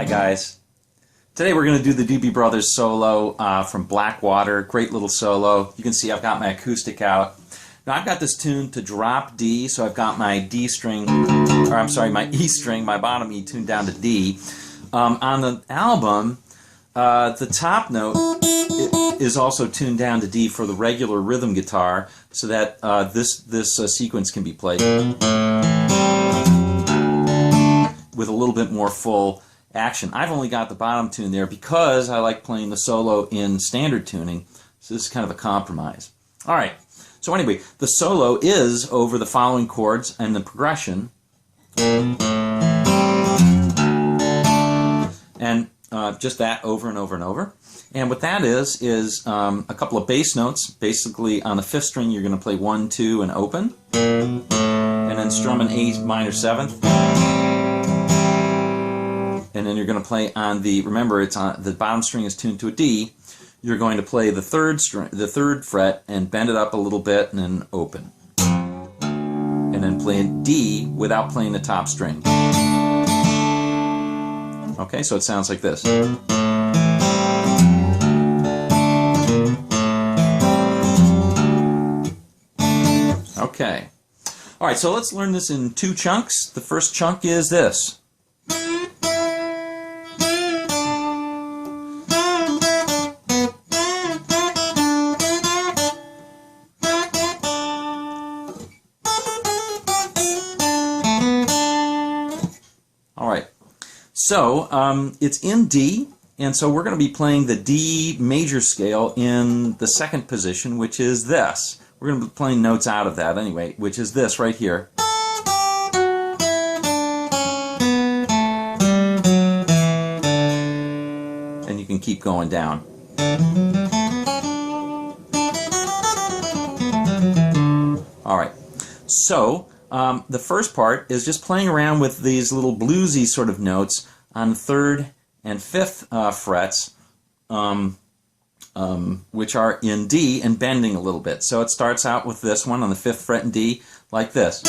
Guys, today we're going to do the Doobie Brothers solo from Blackwater. Great little solo. You can see I've got my acoustic out. Now I've got this tuned to drop D, so I've got my D string, or I'm sorry, my E string, my bottom E tuned down to D. On the album, the top note is also tuned down to D for the regular rhythm guitar, so that this sequence can be played with a little bit more full action. I've only got the bottom tune there because I like playing the solo in standard tuning, so this is kind of a compromise. Alright, so anyway, the solo is over the following chords and the progression, and just that over and over and over. And what that is a couple of bass notes. Basically on the 5th string you're going to play 1, 2 and open, and then strum an A minor 7th. And then you're going to play on the, remember it's on the bottom string is tuned to a D. You're going to play the 3rd string, the 3rd fret, and bend it up a little bit and then open. And then play a D without playing the top string. Okay, so it sounds like this. Okay. Alright, so let's learn this in 2 chunks. The first chunk is this. Alright, so it's in D, and so we're going to be playing the D major scale in the 2nd position, which is this. We're going to be playing notes out of that anyway, which is this right here. And you can keep going down. Alright, so the first part is just playing around with these little bluesy sort of notes on the 3rd and 5th frets, which are in D, and bending a little bit. So it starts out with this one on the 5th fret in D, like this.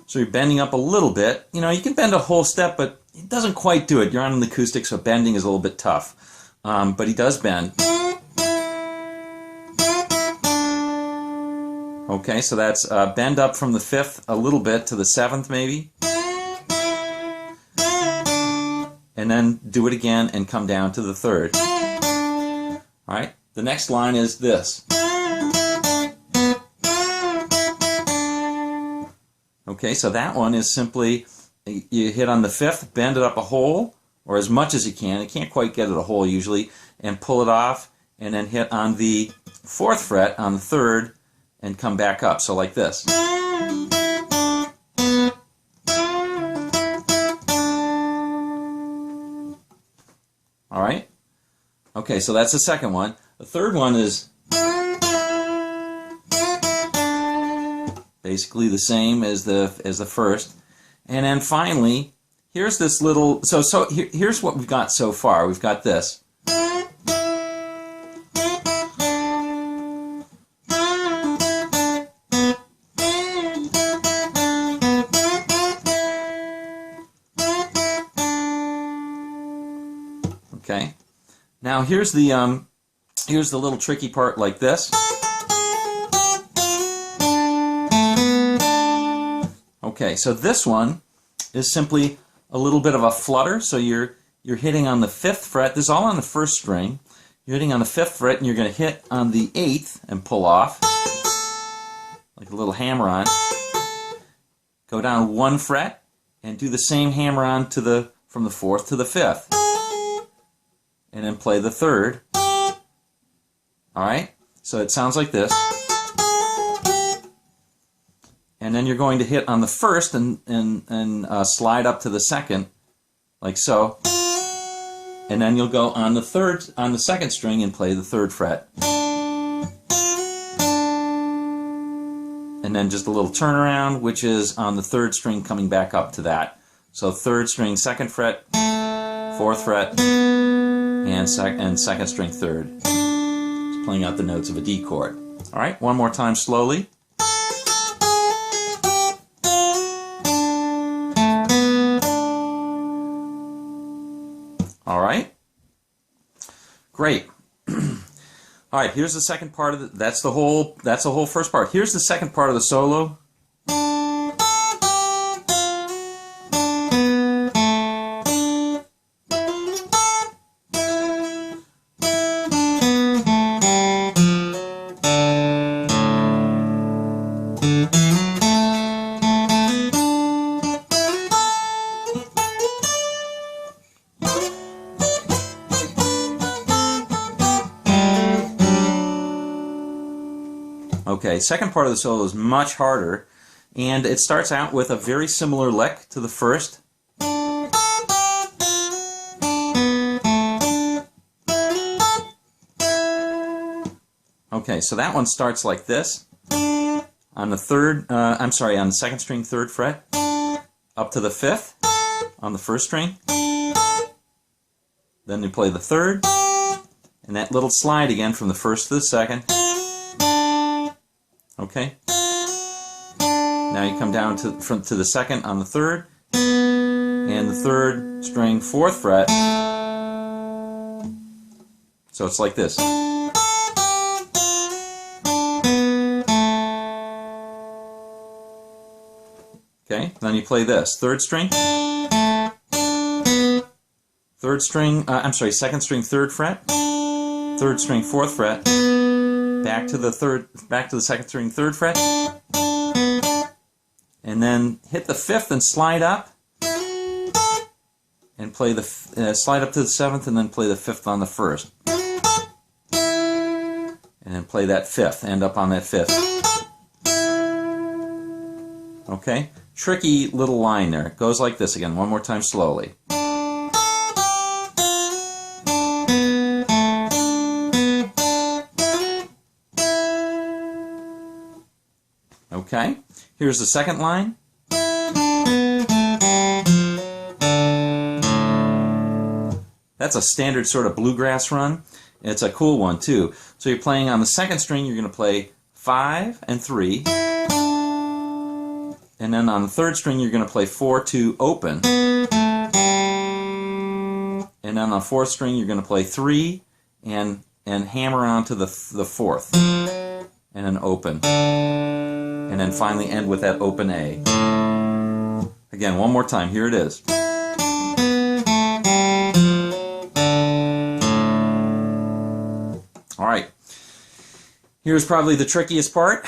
So you're bending up a little bit. You know, you can bend a whole step, but it doesn't quite do it. You're on an acoustic, so bending is a little bit tough. But he does bend. Okay, so that's bend up from the 5th a little bit to the 7th maybe. And then do it again and come down to the 3rd. Alright, the next line is this. Okay, so that one is simply, you hit on the 5th, bend it up a hole, or as much as you can. You can't quite get it a hole usually, and pull it off, and then hit on the 4th fret on the 3rd, and come back up, so like this. Alright? Okay, so that's the second one. The third one is basically the same as the first. And then finally, here's this little, here's what we've got so far. We've got this. Okay. Now here's the little tricky part like this. Okay, so this one is simply a little bit of a flutter. So you're hitting on the 5th fret. This is all on the 1st string. You're hitting on the 5th fret, and you're going to hit on the 8th and pull off like a little hammer-on. Go down 1 fret and do the same hammer-on from the 4th to the 5th. And then play the 3rd. Alright? So it sounds like this. and then you're going to hit on the first and slide up to the second, like so, and then you'll go on the second string and play the third fret, and then just a little turnaround, which is on the third string coming back up to that. So third string, second fret, fourth fret, and second string third. Just playing out the notes of a D chord. All right, one more time slowly. All right, great. All right, here's the second part of that's the whole first part. Here's the second part of the solo. Okay, second part of the solo is much harder, and it starts out with a very similar lick to the first. Okay, so that one starts like this. On the on the second string, third fret, up to the fifth on the first string. Then you play the third, and that little slide again from the first to the second. Okay. Now you come down to the second on the third, and the third string, fourth fret. So it's like this. Okay. Then you play this third string, second string, third fret, third string, fourth fret. Back to the second string, third fret, and then hit the fifth and slide up, and play the slide up to the seventh, and then play the fifth on the first, and then play that fifth, end up on that fifth. Okay, tricky little line there. It goes like this again. One more time slowly. Okay, here's the second line. That's a standard sort of bluegrass run. It's a cool one too. So you're playing on the second string, you're going to play 5 and 3. And then on the third string, you're going to play 4, 2, open. And then on the fourth string, you're going to play 3 and hammer onto the fourth. And then open. And then finally end with that open A. Again, one more time. Here it is. All right. Here's probably the trickiest part.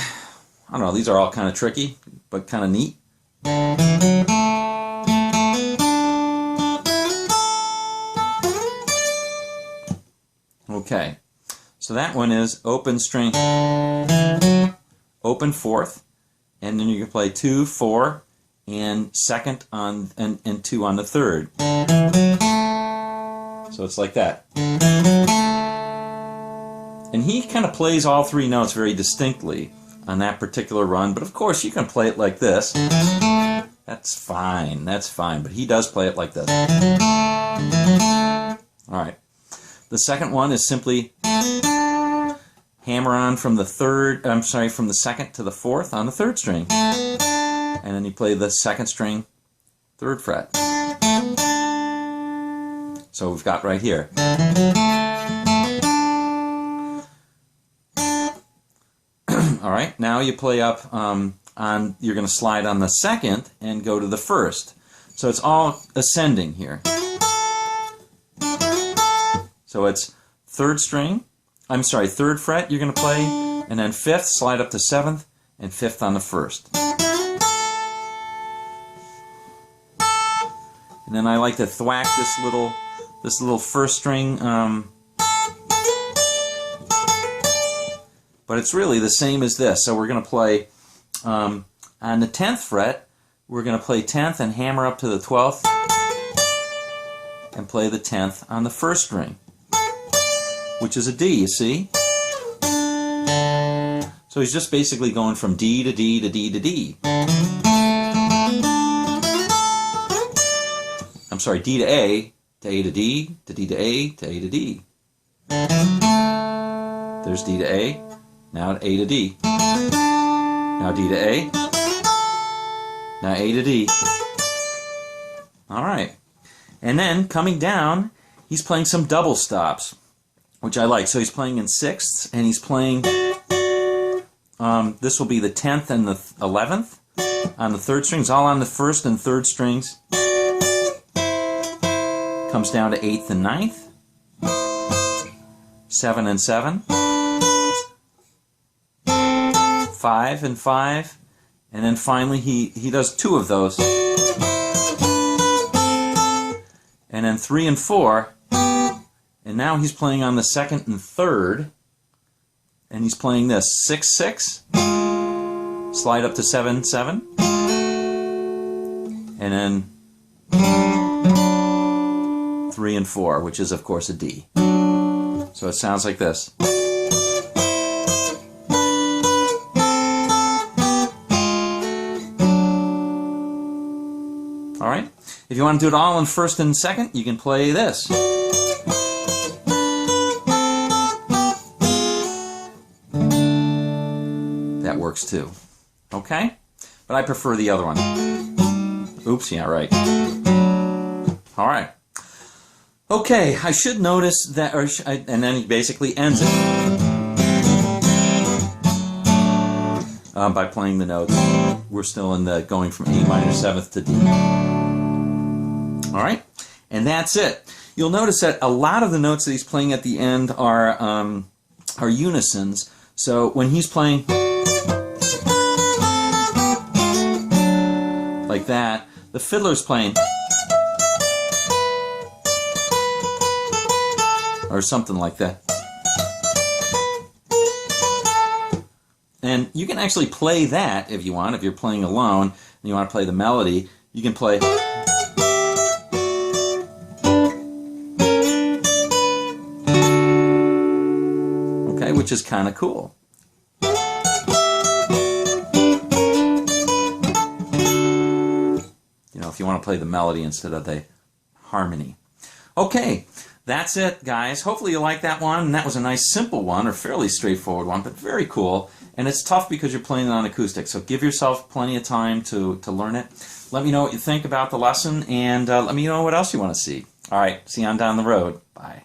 I don't know, these are all kind of tricky, but kind of neat. Okay. So that one is open string, open fourth, and then you can play 2, 4, and second on and 2 on the third. So it's like that. And he kind of plays all 3 notes very distinctly on that particular run, but of course you can play it like this. That's fine, but he does play it like this. Alright. The second one is simply hammer on from the second to the fourth on the third string. And then you play the second string, third fret. So we've got right here. Alright, now you play up you're going to slide on the second and go to the first. So it's all ascending here. So it's third fret you're going to play, and then fifth, slide up to seventh, and fifth on the first. And then I like to thwack this little first string, but it's really the same as this. So we're going to play On the 10th fret, we're going to play 10th and hammer up to the 12th and play the 10th on the first string, which is a D, you see? So he's just basically going from D to D to D to D. I'm sorry, D to A to D to D to A to A to D. There's D to A, now A to D. Now D to A, now A to D. All right. And then coming down, he's playing some double stops, which I like. So he's playing in sixths, and he's playing, this will be the 10th and the 11th on the third strings, all on the first and third strings. Comes down to 8th and 9th, 7 and 7, 5 and 5, and then finally he does 2 of those. And then 3 and 4, and now he's playing on the second and third, and he's playing this 6 6, slide up to 7 7, and then 3 and 4, which is of course a D. So it sounds like this. All right. If you want to do it all in first and second, you can play this. That works too. Okay? But I prefer the other one. Oops, yeah, right. All right. Okay, I should notice that, and then he basically ends it by playing the notes. We're still in the going from A minor 7th to D. All right, and that's it. You'll notice that a lot of the notes that he's playing at the end are unisons. So when he's playing like that, the fiddler's playing or something like that. And you can actually play that if you want. If you're playing alone and you want to play the melody, you can play. Okay, which is kind of cool. You know, if you want to play the melody instead of the harmony. Okay. That's it, guys. Hopefully you like that one. And that was a nice, simple one, or fairly straightforward one, but very cool. And it's tough because you're playing it on acoustic, so give yourself plenty of time to learn it. Let me know what you think about the lesson, and let me know what else you want to see. All right, see you on down the road. Bye.